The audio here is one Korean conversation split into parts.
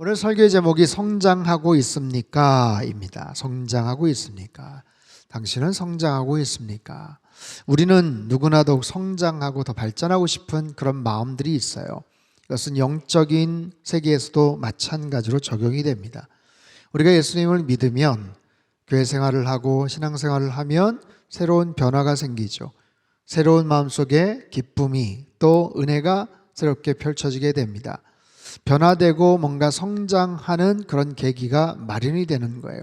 오늘 설교의 제목이 성장하고 있습니까? 입니다. 성장하고 있습니까? 당신은 성장하고 있습니까? 우리는 누구나 더욱 성장하고 더 발전하고 싶은 그런 마음들이 있어요. 이것은 영적인 세계에서도 마찬가지로 적용이 됩니다. 우리가 예수님을 믿으면 교회 생활을 하고 신앙생활을 하면 새로운 변화가 생기죠. 새로운 마음속에 기쁨이 또 은혜가 새롭게 펼쳐지게 됩니다. 변화되고 뭔가 성장하는 그런 계기가 마련이 되는 거예요.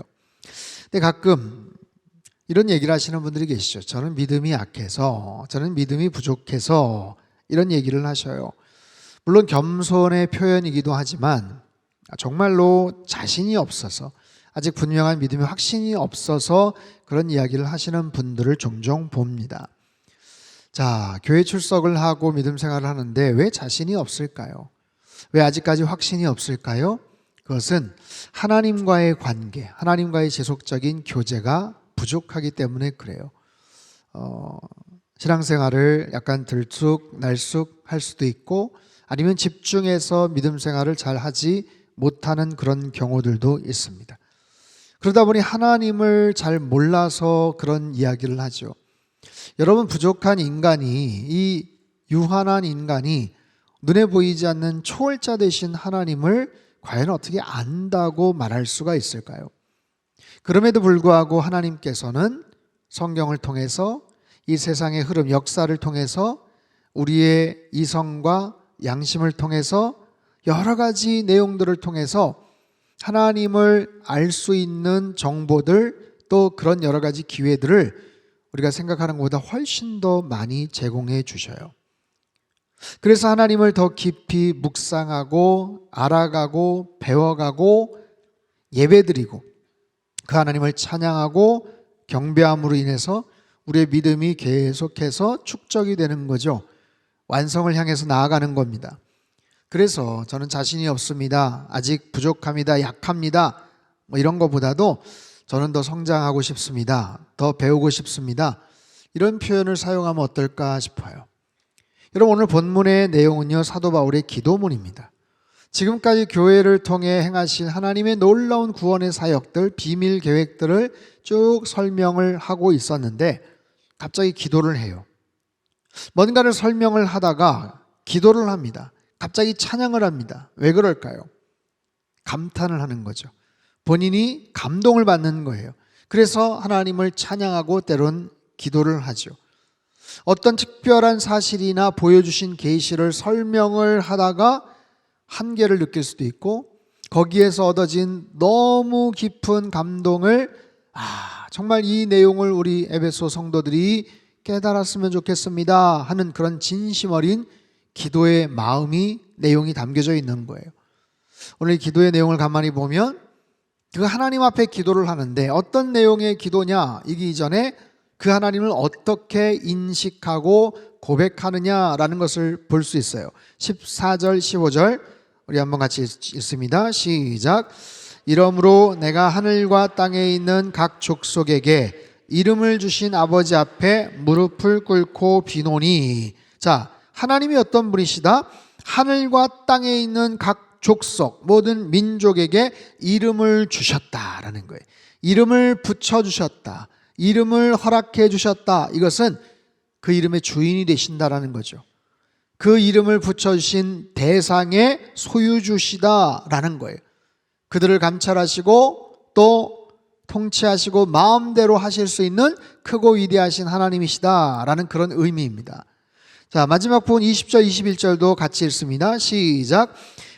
근데 가끔 이런 얘기를 하시는 분들이 계시죠. 저는 믿음이 약해서, 저는 믿음이 부족해서 이런 얘기를 하셔요. 물론 겸손의 표현이기도 하지만 정말로 자신이 없어서, 아직 분명한 믿음의 확신이 없어서 그런 이야기를 하시는 분들을 종종 봅니다. 자, 교회 출석을 하고 믿음 생활을 하는데 왜 자신이 없을까요? 왜 아직까지 확신이 없을까요? 그것은 하나님과의 관계, 하나님과의 지속적인 교제가 부족하기 때문에 그래요. 신앙생활을 약간 들쑥날쑥 할 수도 있고 아니면 집중해서 믿음 생활을 잘 하지 못하는 그런 경우들도 있습니다. 그러다 보니 하나님을 잘 몰라서 그런 이야기를 하죠. 여러분, 부족한 인간이, 이 유한한 인간이 눈에 보이지 않는 초월자 되신 하나님을 과연 어떻게 안다고 말할 수가 있을까요? 그럼에도 불구하고 하나님께서는 성경을 통해서 이 세상의 흐름, 역사를 통해서 우리의 이성과 양심을 통해서 여러 가지 내용들을 통해서 하나님을 알 수 있는 정보들 또 그런 여러 가지 기회들을 우리가 생각하는 것보다 훨씬 더 많이 제공해 주셔요. 그래서 하나님을 더 깊이 묵상하고 알아가고 배워가고 예배드리고 그 하나님을 찬양하고 경배함으로 인해서 우리의 믿음이 계속해서 축적이 되는 거죠. 완성을 향해서 나아가는 겁니다. 그래서 저는 자신이 없습니다. 아직 부족합니다. 약합니다. 뭐 이런 것보다도 저는 더 성장하고 싶습니다. 더 배우고 싶습니다. 이런 표현을 사용하면 어떨까 싶어요. 여러분, 오늘 본문의 내용은요, 사도 바울의 기도문입니다. 지금까지 교회를 통해 행하신 하나님의 놀라운 구원의 사역들, 비밀 계획들을 쭉 설명을 하고 있었는데 갑자기 기도를 해요. 뭔가를 설명을 하다가 기도를 합니다. 갑자기 찬양을 합니다. 왜 그럴까요? 감탄을 하는 거죠. 본인이 감동을 받는 거예요. 그래서 하나님을 찬양하고 때론 기도를 하죠. 어떤 특별한 사실이나 보여주신 계시를 설명을 하다가 한계를 느낄 수도 있고 거기에서 얻어진 너무 깊은 감동을 정말 이 내용을 우리 에베소 성도들이 깨달았으면 좋겠습니다 하는 그런 진심 어린 기도의 마음이 내용이 담겨져 있는 거예요. 오늘 이 기도의 내용을 가만히 보면 그 하나님 앞에 기도를 하는데 어떤 내용의 기도냐, 이기 전에 그 하나님을 어떻게 인식하고 고백하느냐라는 것을 볼 수 있어요. 14절 15절 우리 한번 같이 읽습니다. 시작. 이러므로 내가 하늘과 땅에 있는 각 족속에게 이름을 주신 아버지 앞에 무릎을 꿇고 비노니. 자, 하나님이 어떤 분이시다? 하늘과 땅에 있는 각 족속, 모든 민족에게 이름을 주셨다라는 거예요. 이름을 붙여주셨다. 이름을 허락해 주셨다. 이것은 그 이름의 주인이 되신다라는 거죠. 그 이름을 붙여주신 대상의 소유주시다라는 거예요. 그들을 감찰하시고 또 통치하시고 마음대로 하실 수 있는 크고 위대하신 하나님이시다라는 그런 의미입니다. 자, 마지막 부분 20절 21절도 같이 읽습니다. 시작.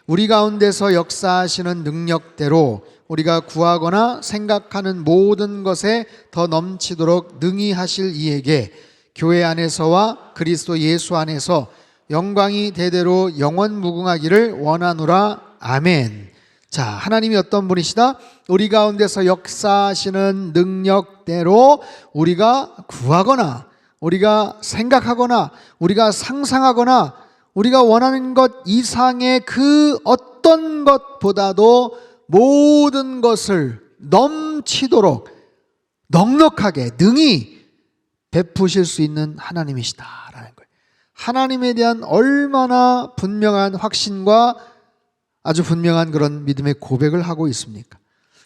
우리 가운데서 역사하시는 능력대로 우리가 구하거나 생각하는 모든 것에 더 넘치도록 능히 하실 이에게 교회 안에서와 그리스도 예수 안에서 영광이 대대로 영원 무궁하기를 원하노라. 아멘. 자, 하나님이 어떤 분이시다? 우리 가운데서 역사하시는 능력대로 우리가 구하거나 우리가 생각하거나 우리가 상상하거나 우리가 원하는 것 이상의 그 어떤 것보다도 모든 것을 넘치도록 넉넉하게 능히 베푸실 수 있는 하나님이시다라는 거예요. 하나님에 대한 얼마나 분명한 확신과 아주 분명한 그런 믿음의 고백을 하고 있습니까?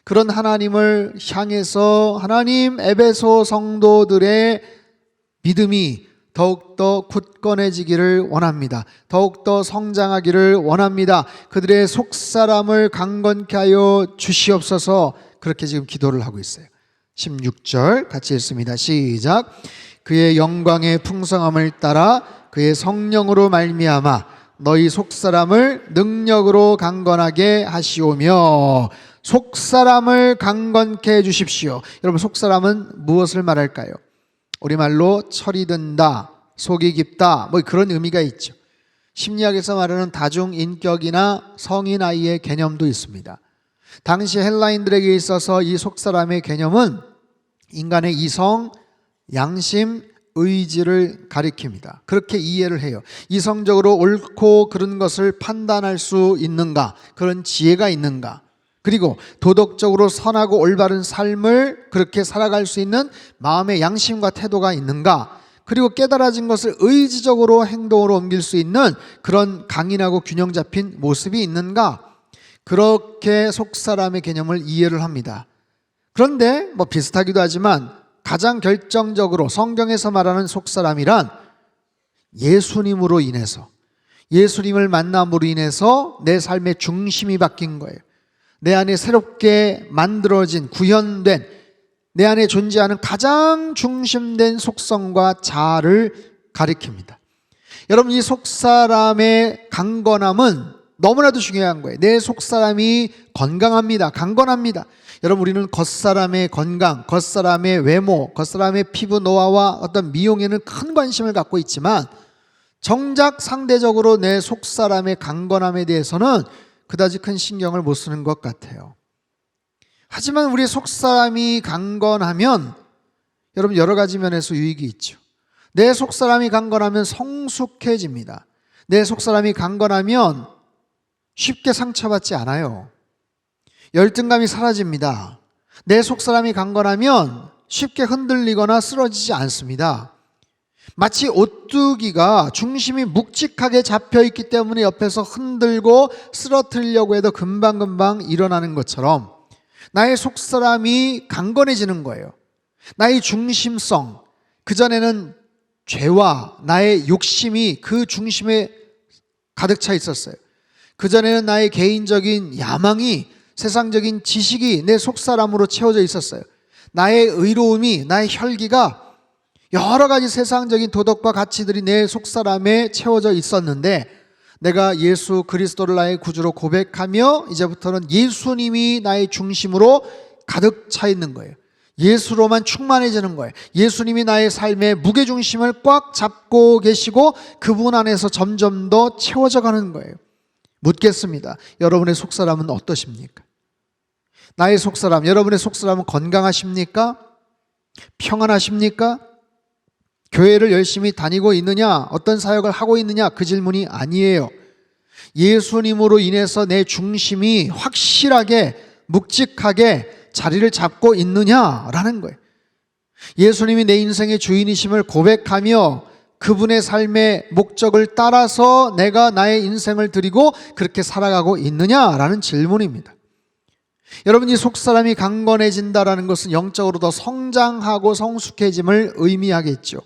그런 하나님을 향해서 하나님, 에베소 성도들의 믿음이 더욱더 굳건해지기를 원합니다. 더욱더 성장하기를 원합니다. 그들의 속사람을 강건케 하여 주시옵소서. 그렇게 지금 기도를 하고 있어요. 16절 같이 읽습니다. 시작. 그의 영광의 풍성함을 따라 그의 성령으로 말미암아 너희 속사람을 능력으로 강건하게 하시오며. 속사람을 강건케 해 주십시오. 여러분, 속사람은 무엇을 말할까요? 우리말로 철이 든다, 속이 깊다, 뭐 그런 의미가 있죠. 심리학에서 말하는 다중인격이나 성인 아이의 개념도 있습니다. 당시 헬라인들에게 있어서 이 속사람의 개념은 인간의 이성, 양심, 의지를 가리킵니다. 그렇게 이해를 해요. 이성적으로 옳고 그른 것을 판단할 수 있는가, 그런 지혜가 있는가, 그리고 도덕적으로 선하고 올바른 삶을 그렇게 살아갈 수 있는 마음의 양심과 태도가 있는가, 그리고 깨달아진 것을 의지적으로 행동으로 옮길 수 있는 그런 강인하고 균형 잡힌 모습이 있는가, 그렇게 속사람의 개념을 이해를 합니다. 그런데 뭐 비슷하기도 하지만 가장 결정적으로 성경에서 말하는 속사람이란 예수님으로 인해서, 예수님을 만남으로 인해서 내 삶의 중심이 바뀐 거예요. 내 안에 새롭게 만들어진, 구현된, 내 안에 존재하는 가장 중심된 속성과 자아를 가리킵니다. 여러분, 이 속사람의 강건함은 너무나도 중요한 거예요. 내 속사람이 건강합니다. 강건합니다. 여러분, 우리는 겉사람의 건강, 겉사람의 외모, 겉사람의 피부 노화와 어떤 미용에는 큰 관심을 갖고 있지만 정작 상대적으로 내 속사람의 강건함에 대해서는 그다지 큰 신경을 못 쓰는 것 같아요. 하지만 우리 속사람이 강건하면 여러분, 여러 가지 면에서 유익이 있죠. 내 속사람이 강건하면 성숙해집니다. 내 속사람이 강건하면 쉽게 상처받지 않아요. 열등감이 사라집니다. 내 속사람이 강건하면 쉽게 흔들리거나 쓰러지지 않습니다. 마치 오뚜기가 중심이 묵직하게 잡혀있기 때문에 옆에서 흔들고 쓰러뜨리려고 해도 금방금방 일어나는 것처럼 나의 속사람이 강건해지는 거예요. 나의 중심성, 그전에는 죄와 나의 욕심이 그 중심에 가득 차 있었어요. 그전에는 나의 개인적인 야망이, 세상적인 지식이 내 속사람으로 채워져 있었어요. 나의 의로움이, 나의 혈기가, 여러 가지 세상적인 도덕과 가치들이 내 속사람에 채워져 있었는데 내가 예수 그리스도를 나의 구주로 고백하며 이제부터는 예수님이 나의 중심으로 가득 차 있는 거예요. 예수로만 충만해지는 거예요. 예수님이 나의 삶의 무게중심을 꽉 잡고 계시고 그분 안에서 점점 더 채워져 가는 거예요. 묻겠습니다. 여러분의 속사람은 어떠십니까? 나의 속사람, 여러분의 속사람은 건강하십니까? 평안하십니까? 교회를 열심히 다니고 있느냐, 어떤 사역을 하고 있느냐, 그 질문이 아니에요. 예수님으로 인해서 내 중심이 확실하게 묵직하게 자리를 잡고 있느냐라는 거예요. 예수님이 내 인생의 주인이심을 고백하며 그분의 삶의 목적을 따라서 내가 나의 인생을 드리고 그렇게 살아가고 있느냐라는 질문입니다. 여러분, 이 속사람이 강건해진다라는 것은 영적으로 더 성장하고 성숙해짐을 의미하겠죠.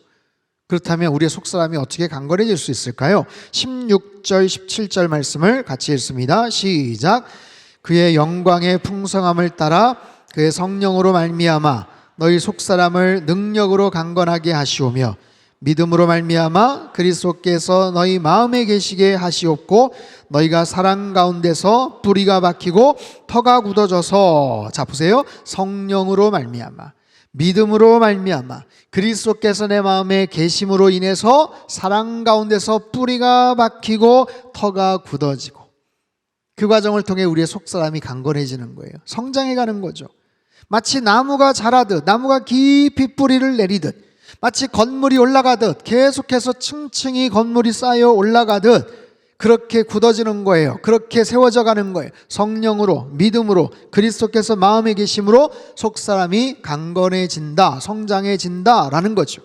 그렇다면 우리의 속사람이 어떻게 강건해질 수 있을까요? 16절 17절 말씀을 같이 읽습니다. 시작. 그의 영광의 풍성함을 따라 그의 성령으로 말미암아 너희 속사람을 능력으로 강건하게 하시오며 믿음으로 말미암아 그리스도께서 너희 마음에 계시게 하시옵고 너희가 사랑 가운데서 뿌리가 박히고 터가 굳어져서, 자 보세요, 성령으로 말미암아 믿음으로 말미암아 그리스도께서 내 마음에 계심으로 인해서 사랑 가운데서 뿌리가 박히고 터가 굳어지고, 그 과정을 통해 우리의 속사람이 강건해지는 거예요. 성장해가는 거죠. 마치 나무가 자라듯, 나무가 깊이 뿌리를 내리듯, 마치 건물이 올라가듯 계속해서 층층이 건물이 쌓여 올라가듯 그렇게 굳어지는 거예요. 그렇게 세워져 가는 거예요. 성령으로, 믿음으로, 그리스도께서 마음에 계심으로 속사람이 강건해진다, 성장해진다라는 거죠.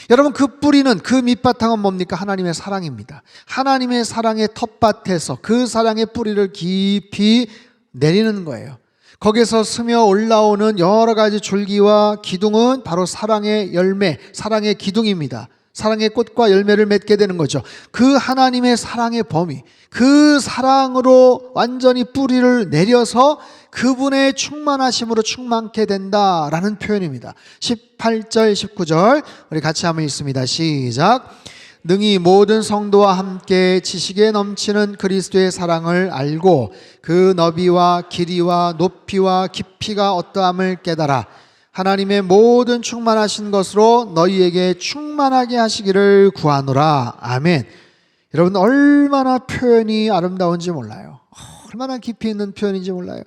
여러분, 그 뿌리는, 그 밑바탕은 뭡니까? 하나님의 사랑입니다. 하나님의 사랑의 텃밭에서 그 사랑의 뿌리를 깊이 내리는 거예요. 거기서 스며 올라오는 여러 가지 줄기와 기둥은 바로 사랑의 열매, 사랑의 기둥입니다. 사랑의 꽃과 열매를 맺게 되는 거죠. 그 하나님의 사랑의 범위, 그 사랑으로 완전히 뿌리를 내려서 그분의 충만하심으로 충만케 된다라는 표현입니다. 18절, 19절 우리 같이 한번 읽습니다. 시작. 능히 모든 성도와 함께 지식에 넘치는 그리스도의 사랑을 알고 그 너비와 길이와 높이와 깊이가 어떠함을 깨달아 하나님의 모든 충만하신 것으로 너희에게 충만하게 하시기를 구하노라. 아멘. 여러분, 얼마나 표현이 아름다운지 몰라요. 얼마나 깊이 있는 표현인지 몰라요.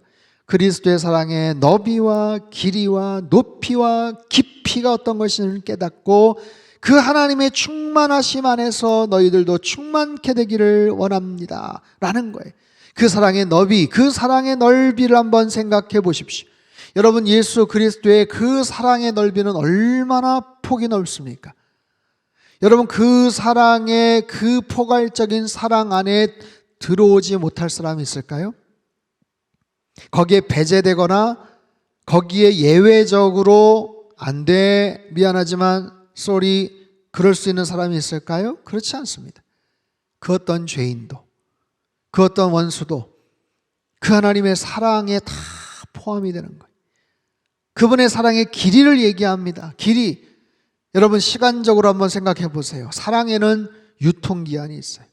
그리스도의 사랑의 너비와 길이와 높이와 깊이가 어떤 것인지를 깨닫고 그 하나님의 충만하심 안에서 너희들도 충만케 되기를 원합니다 라는 거예요. 그 사랑의 너비, 그 사랑의 넓이를 한번 생각해 보십시오. 여러분, 예수 그리스도의 그 사랑의 넓이는 얼마나 폭이 넓습니까? 여러분, 그 사랑의 그 포괄적인 사랑 안에 들어오지 못할 사람이 있을까요? 거기에 배제되거나 거기에 예외적으로 안 돼, 미안하지만 쏘리, 그럴 수 있는 사람이 있을까요? 그렇지 않습니다. 그 어떤 죄인도, 그 어떤 원수도 그 하나님의 사랑에 다 포함이 되는 거예요. 그분의 사랑의 길이를 얘기합니다. 길이. 여러분, 시간적으로 한번 생각해 보세요. 사랑에는 유통기한이 있어요.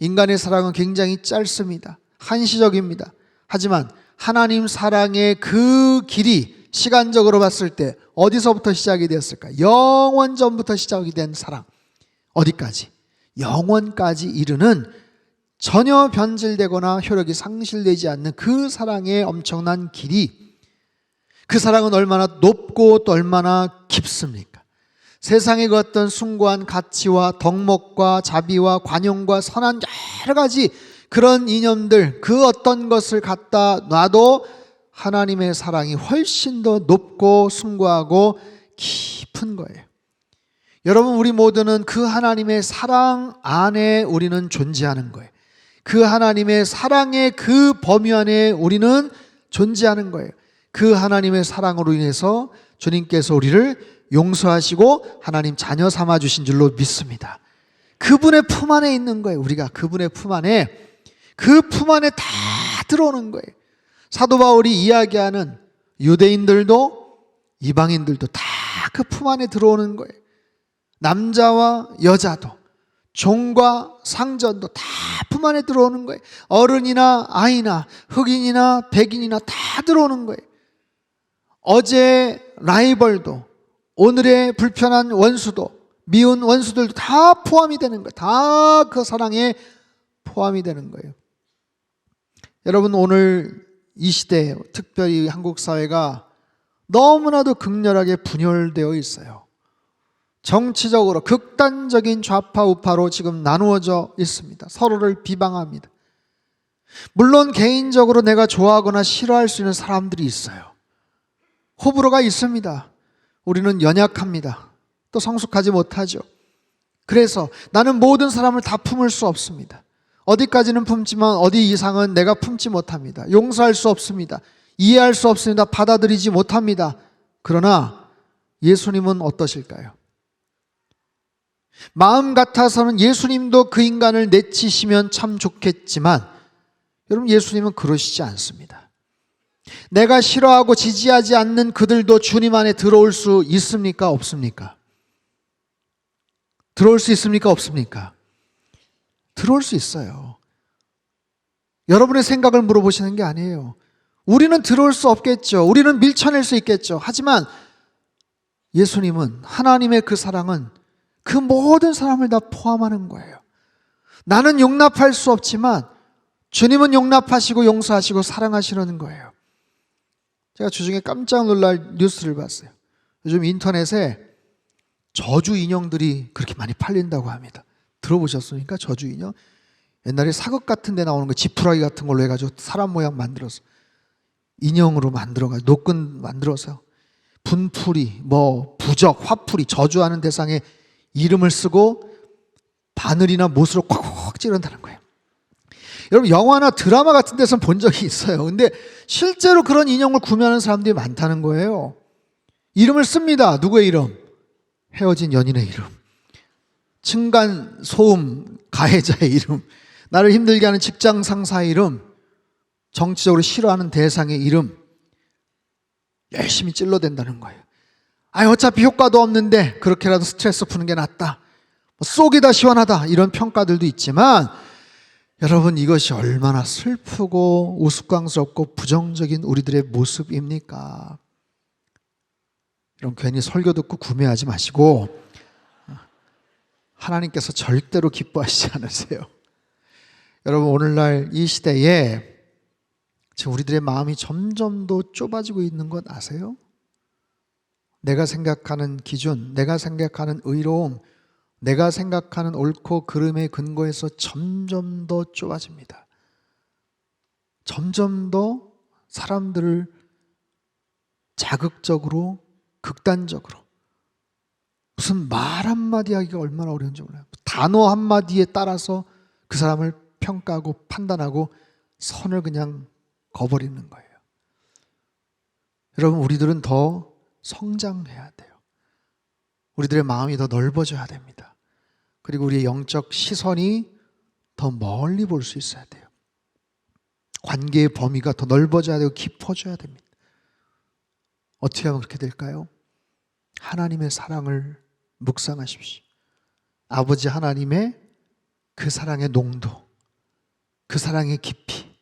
인간의 사랑은 굉장히 짧습니다. 한시적입니다. 하지만 하나님 사랑의 그 길이 시간적으로 봤을 때 어디서부터 시작이 되었을까? 영원 전부터 시작이 된 사랑. 어디까지? 영원까지 이르는 전혀 변질되거나 효력이 상실되지 않는 그 사랑의 엄청난 길이, 그 사랑은 얼마나 높고 또 얼마나 깊습니까? 세상의 그 어떤 숭고한 가치와 덕목과 자비와 관용과 선한 여러 가지 그런 이념들, 그 어떤 것을 갖다 놔도 하나님의 사랑이 훨씬 더 높고 숭고하고 깊은 거예요. 여러분, 우리 모두는 그 하나님의 사랑 안에 우리는 존재하는 거예요. 그 하나님의 사랑의 그 범위 안에 우리는 존재하는 거예요. 그 하나님의 사랑으로 인해서 주님께서 우리를 용서하시고 하나님 자녀 삼아 주신 줄로 믿습니다. 그분의 품 안에 있는 거예요. 우리가 그분의 품 안에, 그 품 안에 다 들어오는 거예요. 사도 바울이 이야기하는 유대인들도 이방인들도 다 그 품 안에 들어오는 거예요. 남자와 여자도, 종과 상전도 다 품 안에 들어오는 거예요. 어른이나 아이나 흑인이나 백인이나 다 들어오는 거예요. 어제의 라이벌도, 오늘의 불편한 원수도, 미운 원수들도 다 포함이 되는 거예요. 다 그 사랑에 포함이 되는 거예요. 여러분, 오늘 이 시대, 특별히 한국 사회가 너무나도 극렬하게 분열되어 있어요. 정치적으로 극단적인 좌파 우파로 지금 나누어져 있습니다. 서로를 비방합니다. 물론 개인적으로 내가 좋아하거나 싫어할 수 있는 사람들이 있어요. 호불호가 있습니다. 우리는 연약합니다. 또 성숙하지 못하죠. 그래서 나는 모든 사람을 다 품을 수 없습니다. 어디까지는 품지만 어디 이상은 내가 품지 못합니다. 용서할 수 없습니다. 이해할 수 없습니다. 받아들이지 못합니다. 그러나 예수님은 어떠실까요? 마음 같아서는 예수님도 그 인간을 내치시면 참 좋겠지만 여러분, 예수님은 그러시지 않습니다. 내가 싫어하고 지지하지 않는 그들도 주님 안에 들어올 수 있습니까? 없습니까? 들어올 수 있습니까? 없습니까? 들어올 수 있어요. 여러분의 생각을 물어보시는 게 아니에요. 우리는 들어올 수 없겠죠. 우리는 밀쳐낼 수 있겠죠. 하지만 예수님은, 하나님의 그 사랑은 그 모든 사람을 다 포함하는 거예요. 나는 용납할 수 없지만 주님은 용납하시고 용서하시고 사랑하시는 거예요. 제가 주중에 깜짝 놀랄 뉴스를 봤어요. 요즘 인터넷에 저주 인형들이 그렇게 많이 팔린다고 합니다. 들어보셨습니까? 저주 인형? 옛날에 사극 같은 데 나오는 거, 지푸라기 같은 걸로 해가지고 사람 모양 만들어서 인형으로 만들어가지고 노끈 만들어서 분풀이, 부적, 화풀이, 저주하는 대상에 이름을 쓰고 바늘이나 못으로 콱콱 찌른다는 거예요. 여러분 영화나 드라마 같은 데서는 본 적이 있어요. 근데 실제로 그런 인형을 구매하는 사람들이 많다는 거예요. 이름을 씁니다. 누구의 이름? 헤어진 연인의 이름, 층간 소음 가해자의 이름, 나를 힘들게 하는 직장 상사의 이름, 정치적으로 싫어하는 대상의 이름, 열심히 찔러댄다는 거예요. 어차피 효과도 없는데 그렇게라도 스트레스 푸는 게 낫다, 속이 다 시원하다, 이런 평가들도 있지만 여러분 이것이 얼마나 슬프고 우스꽝스럽고 부정적인 우리들의 모습입니까? 여러분 괜히 설교 듣고 구매하지 마시고 하나님께서 절대로 기뻐하시지 않으세요. 여러분 오늘날 이 시대에 지금 우리들의 마음이 점점 더 좁아지고 있는 것 아세요? 내가 생각하는 기준, 내가 생각하는 의로움, 내가 생각하는 옳고 그름의 근거에서 점점 더 좁아집니다. 점점 더 사람들을 자극적으로, 극단적으로, 무슨 말 한마디 하기가 얼마나 어려운지 몰라요. 단어 한마디에 따라서 그 사람을 평가하고 판단하고 선을 그냥 거버리는 거예요. 여러분 우리들은 더 성장해야 돼요. 우리들의 마음이 더 넓어져야 됩니다. 그리고 우리의 영적 시선이 더 멀리 볼 수 있어야 돼요. 관계의 범위가 더 넓어져야 되고 깊어져야 됩니다. 어떻게 하면 그렇게 될까요? 하나님의 사랑을 묵상하십시오. 아버지 하나님의 그 사랑의 농도, 그 사랑의 깊이,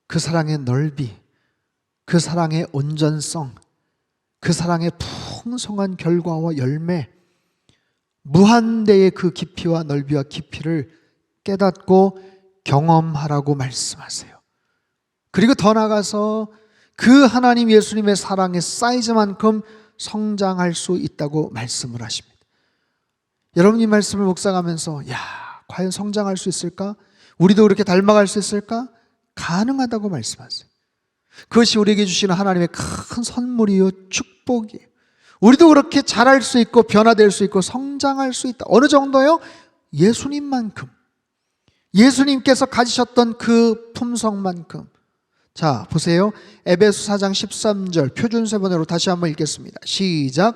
그 사랑의 넓이, 그 사랑의 온전성, 그 사랑의 풍성한 결과와 열매, 무한대의 그 깊이와 넓이와 깊이를 깨닫고 경험하라고 말씀하세요. 그리고 더 나아가서 그 하나님 예수님의 사랑의 사이즈만큼 성장할 수 있다고 말씀을 하십니다. 여러분 이 말씀을 묵상하면서 과연 성장할 수 있을까? 우리도 그렇게 닮아갈 수 있을까? 가능하다고 말씀하세요. 그것이 우리에게 주시는 하나님의 큰 선물이요 축복이에요. 우리도 그렇게 자랄 수 있고 변화될 수 있고 성장할 수 있다. 어느 정도요? 예수님만큼, 예수님께서 가지셨던 그 품성만큼. 자 보세요. 에베소 4장 13절 표준세번호로 다시 한번 읽겠습니다. 시작.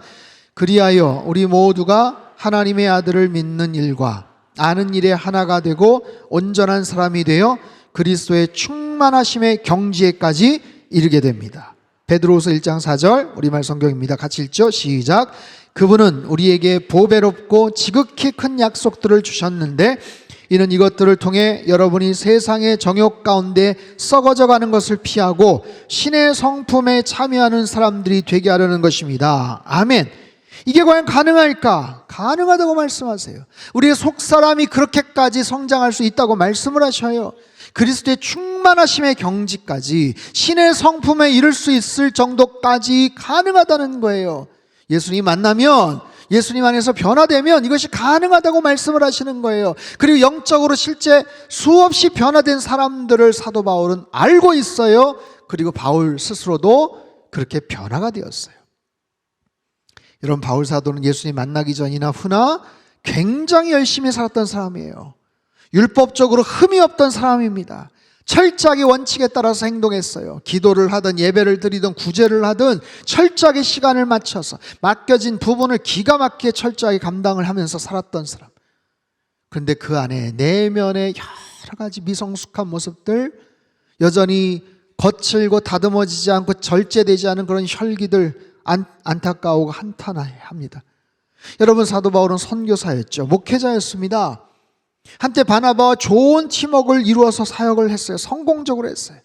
그리하여 우리 모두가 하나님의 아들을 믿는 일과 아는 일에 하나가 되고 온전한 사람이 되어 그리스도의 충만하심의 경지에까지 이르게 됩니다. 베드로후서 1장 4절 우리말 성경입니다. 같이 읽죠. 시작. 그분은 우리에게 보배롭고 지극히 큰 약속들을 주셨는데 이는 이것들을 통해 여러분이 세상의 정욕 가운데 썩어져가는 것을 피하고 신의 성품에 참여하는 사람들이 되게 하려는 것입니다. 아멘. 이게 과연 가능할까? 가능하다고 말씀하세요. 우리의 속사람이 그렇게까지 성장할 수 있다고 말씀을 하셔요. 그리스도의 충만하심의 경지까지, 신의 성품에 이를 수 있을 정도까지 가능하다는 거예요. 예수님 만나면, 예수님 안에서 변화되면 이것이 가능하다고 말씀을 하시는 거예요. 그리고 영적으로 실제 수없이 변화된 사람들을 사도 바울은 알고 있어요. 그리고 바울 스스로도 그렇게 변화가 되었어요. 여러분 바울 사도는 예수님 만나기 전이나 후나 굉장히 열심히 살았던 사람이에요. 율법적으로 흠이 없던 사람입니다. 철저하게 원칙에 따라서 행동했어요. 기도를 하든 예배를 드리든 구제를 하든 철저하게 시간을 맞춰서 맡겨진 부분을 기가 막히게 철저하게 감당을 하면서 살았던 사람. 그런데 그 안에 내면의 여러 가지 미성숙한 모습들, 여전히 거칠고 다듬어지지 않고 절제되지 않은 그런 혈기들 안타까우고 한탄합니다. 여러분 사도 바울은 선교사였죠. 목회자였습니다. 한때 바나바와 좋은 팀워크를 이루어서 사역을 했어요. 성공적으로 했어요.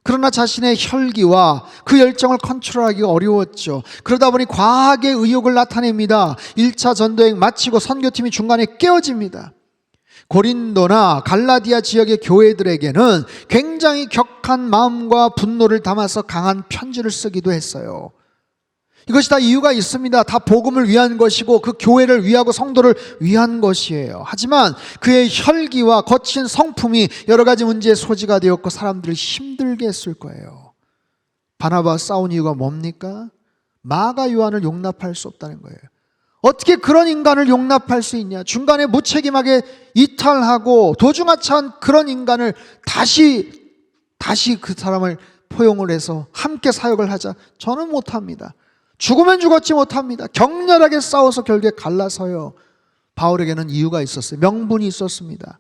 그러나 자신의 혈기와 그 열정을 컨트롤하기가 어려웠죠. 그러다 보니 과학의 의욕을 나타냅니다. 1차 전도행 마치고 선교팀이 중간에 깨어집니다. 고린도나 갈라디아 지역의 교회들에게는 굉장히 격한 마음과 분노를 담아서 강한 편지를 쓰기도 했어요. 이것이 다 이유가 있습니다. 다 복음을 위한 것이고 그 교회를 위하고 성도를 위한 것이에요. 하지만 그의 혈기와 거친 성품이 여러 가지 문제의 소지가 되었고 사람들을 힘들게 했을 거예요. 바나바와 싸운 이유가 뭡니까? 마가 요한을 용납할 수 없다는 거예요. 어떻게 그런 인간을 용납할 수 있냐? 중간에 무책임하게 이탈하고 도중하차한 그런 인간을 다시 그 사람을 포용을 해서 함께 사역을 하자. 저는 못합니다. 죽으면 죽었지 못합니다. 격렬하게 싸워서 결국에 갈라서요. 바울에게는 이유가 있었어요. 명분이 있었습니다.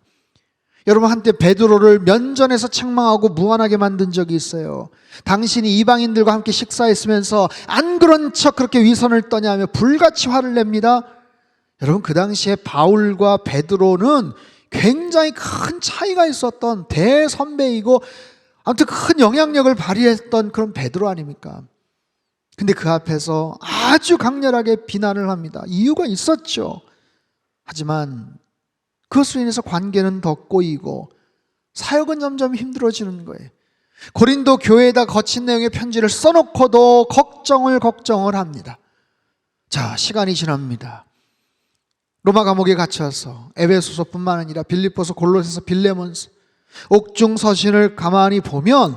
여러분, 한때 베드로를 면전에서 책망하고 무안하게 만든 적이 있어요. 당신이 이방인들과 함께 식사했으면서 안 그런 척 그렇게 위선을 떠냐며 불같이 화를 냅니다. 여러분, 그 당시에 바울과 베드로는 굉장히 큰 차이가 있었던 대선배이고 아무튼 큰 영향력을 발휘했던 그런 베드로 아닙니까? 근데 그 앞에서 아주 강렬하게 비난을 합니다. 이유가 있었죠. 하지만 그것으로 인해서 관계는 더 꼬이고 사역은 점점 힘들어지는 거예요. 고린도 교회에다 거친 내용의 편지를 써놓고도 걱정을 합니다. 자, 시간이 지납니다. 로마 감옥에 갇혀서 에베소서뿐만 아니라 빌립보서, 골로새서, 빌레몬서 옥중 서신을 가만히 보면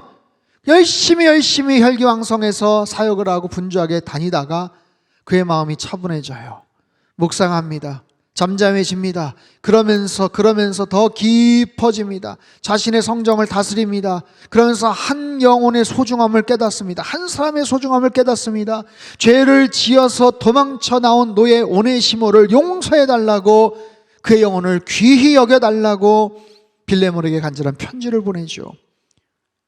열심히 혈기왕성해서 사역을 하고 분주하게 다니다가 그의 마음이 차분해져요. 묵상합니다. 잠잠해집니다. 그러면서 더 깊어집니다. 자신의 성정을 다스립니다. 그러면서 한 영혼의 소중함을 깨닫습니다. 한 사람의 소중함을 깨닫습니다. 죄를 지어서 도망쳐 나온 노예 오네시모를 용서해달라고, 그의 영혼을 귀히 여겨달라고 빌레몬에게 간절한 편지를 보내죠.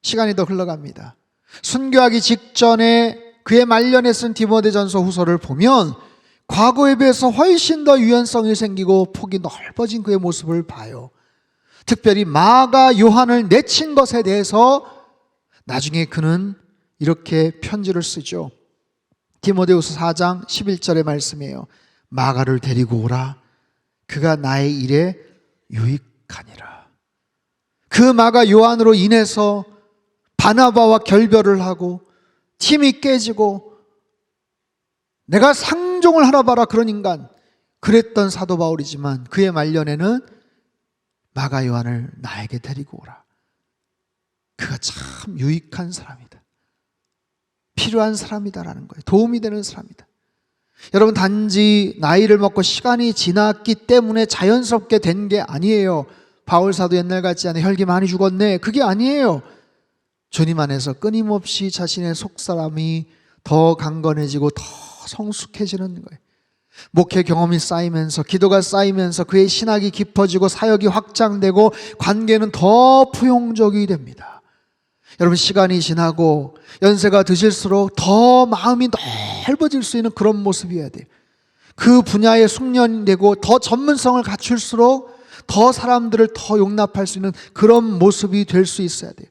시간이 더 흘러갑니다. 순교하기 직전에 그의 말년에 쓴 디모데전서 후서를 보면 과거에 비해서 훨씬 더 유연성이 생기고 폭이 넓어진 그의 모습을 봐요. 특별히 마가 요한을 내친 것에 대해서 나중에 그는 이렇게 편지를 쓰죠. 디모데후서 4장 11절의 말씀이에요. 마가를 데리고 오라. 그가 나의 일에 유익하니라. 그 마가 요한으로 인해서 바나바와 결별을 하고 팀이 깨지고 내가 상종을 하나 봐라 그런 인간, 그랬던 사도 바울이지만 그의 말년에는 마가 요한을 나에게 데리고 오라. 그가 참 유익한 사람이다. 필요한 사람이다라는 거예요. 도움이 되는 사람이다. 여러분, 단지 나이를 먹고 시간이 지났기 때문에 자연스럽게 된 게 아니에요. 바울 사도 옛날 같지 않아 혈기 많이 죽었네, 그게 아니에요. 주님 안에서 끊임없이 자신의 속사람이 더 강건해지고 더 성숙해지는 거예요. 목회 경험이 쌓이면서, 기도가 쌓이면서 그의 신학이 깊어지고 사역이 확장되고 관계는 더 포용적이 됩니다. 여러분, 시간이 지나고 연세가 드실수록 더 마음이 넓어질 수 있는 그런 모습이어야 돼요. 그 분야에 숙련되고 더 전문성을 갖출수록 더 사람들을 더 용납할 수 있는 그런 모습이 될 수 있어야 돼요.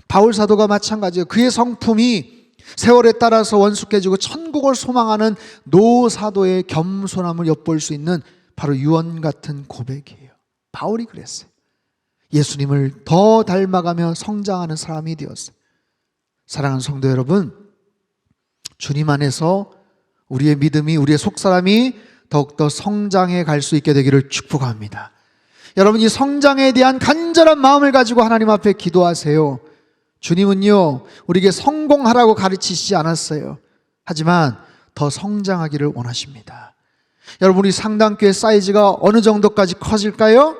바울 사도가 마찬가지예요. 그의 성품이 세월에 따라서 원숙해지고 천국을 소망하는 노사도의 겸손함을 엿볼 수 있는 바로 유언 같은 고백이에요. 바울이 그랬어요. 예수님을 더 닮아가며 성장하는 사람이 되었어요. 사랑하는 성도 여러분, 주님 안에서 우리의 믿음이, 우리의 속사람이 더욱더 성장해 갈 수 있게 되기를 축복합니다. 여러분, 이 성장에 대한 간절한 마음을 가지고 하나님 앞에 기도하세요. 주님은요, 우리에게 성공하라고 가르치시지 않았어요. 하지만 더 성장하기를 원하십니다. 여러분, 우리 상당교회 사이즈가 어느 정도까지 커질까요?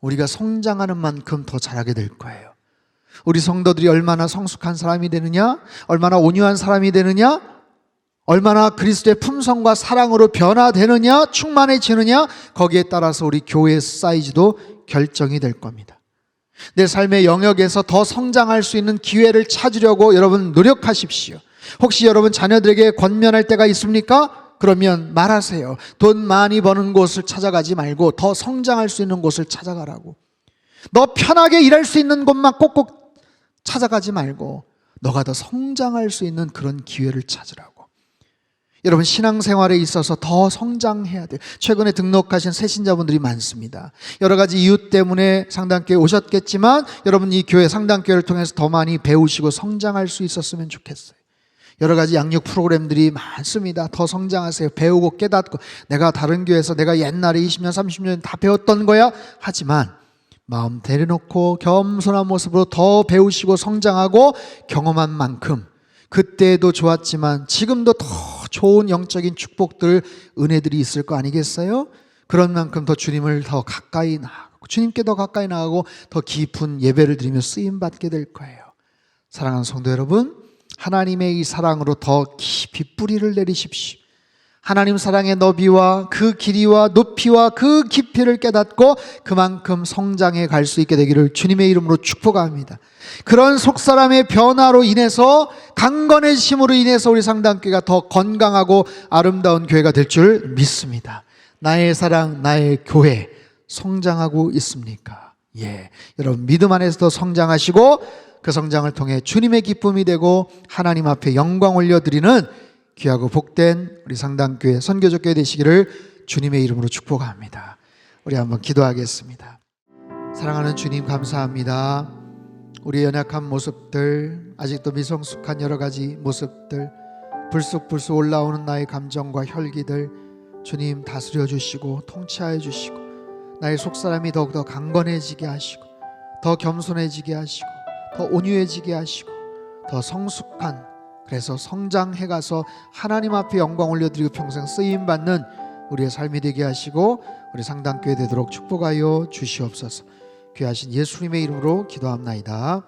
우리가 성장하는 만큼 더 잘하게 될 거예요. 우리 성도들이 얼마나 성숙한 사람이 되느냐, 얼마나 온유한 사람이 되느냐, 얼마나 그리스도의 품성과 사랑으로 변화되느냐, 충만해지느냐, 거기에 따라서 우리 교회의 사이즈도 결정이 될 겁니다. 내 삶의 영역에서 더 성장할 수 있는 기회를 찾으려고 여러분 노력하십시오. 혹시 여러분 자녀들에게 권면할 때가 있습니까? 그러면 말하세요. 돈 많이 버는 곳을 찾아가지 말고 더 성장할 수 있는 곳을 찾아가라고. 너 편하게 일할 수 있는 곳만 꼭꼭 찾아가지 말고 너가 더 성장할 수 있는 그런 기회를 찾으라고. 여러분, 신앙생활에 있어서 더 성장해야 돼요. 최근에 등록하신 새신자분들이 많습니다. 여러 가지 이유 때문에 상당교회 오셨겠지만 여러분, 이 교회 상당교회를 통해서 더 많이 배우시고 성장할 수 있었으면 좋겠어요. 여러 가지 양육 프로그램들이 많습니다. 더 성장하세요. 배우고 깨닫고, 내가 다른 교회에서 내가 옛날에 20년 30년 다 배웠던 거야 하지만 마음 내려놓고 겸손한 모습으로 더 배우시고 성장하고 경험한 만큼 그때도 좋았지만 지금도 더 좋은 영적인 축복들, 은혜들이 있을 거 아니겠어요? 그런 만큼 더 주님을 더 가까이 나가고 주님께 더 가까이 나가고 더 깊은 예배를 드리며 쓰임받게 될 거예요. 사랑하는 성도 여러분, 하나님의 이 사랑으로 더 깊이 뿌리를 내리십시오. 하나님 사랑의 너비와 그 길이와 높이와 그 깊이를 깨닫고 그만큼 성장해 갈 수 있게 되기를 주님의 이름으로 축복합니다. 그런 속사람의 변화로 인해서, 강건해짐으로 인해서 우리 상당교회가 더 건강하고 아름다운 교회가 될 줄 믿습니다. 나의 사랑, 나의 교회 성장하고 있습니까? 예, 여러분 믿음 안에서 더 성장하시고 그 성장을 통해 주님의 기쁨이 되고 하나님 앞에 영광 올려드리는 귀하고 복된 우리 상당교회 선교적 교회 되시기를 주님의 이름으로 축복합니다. 우리 한번 기도하겠습니다. 사랑하는 주님, 감사합니다. 우리 연약한 모습들, 아직도 미성숙한 여러 가지 모습들, 불쑥불쑥 올라오는 나의 감정과 혈기들 주님 다스려 주시고 통치하여 주시고 나의 속사람이 더욱더 강건해지게 하시고 더 겸손해지게 하시고 더 온유해지게 하시고 더 성숙한, 그래서 성장해가서 하나님 앞에 영광 올려드리고 평생 쓰임받는 우리의 삶이 되게 하시고 우리 상당교회 되도록 축복하여 주시옵소서. 귀하신 예수님의 이름으로 기도합나이다.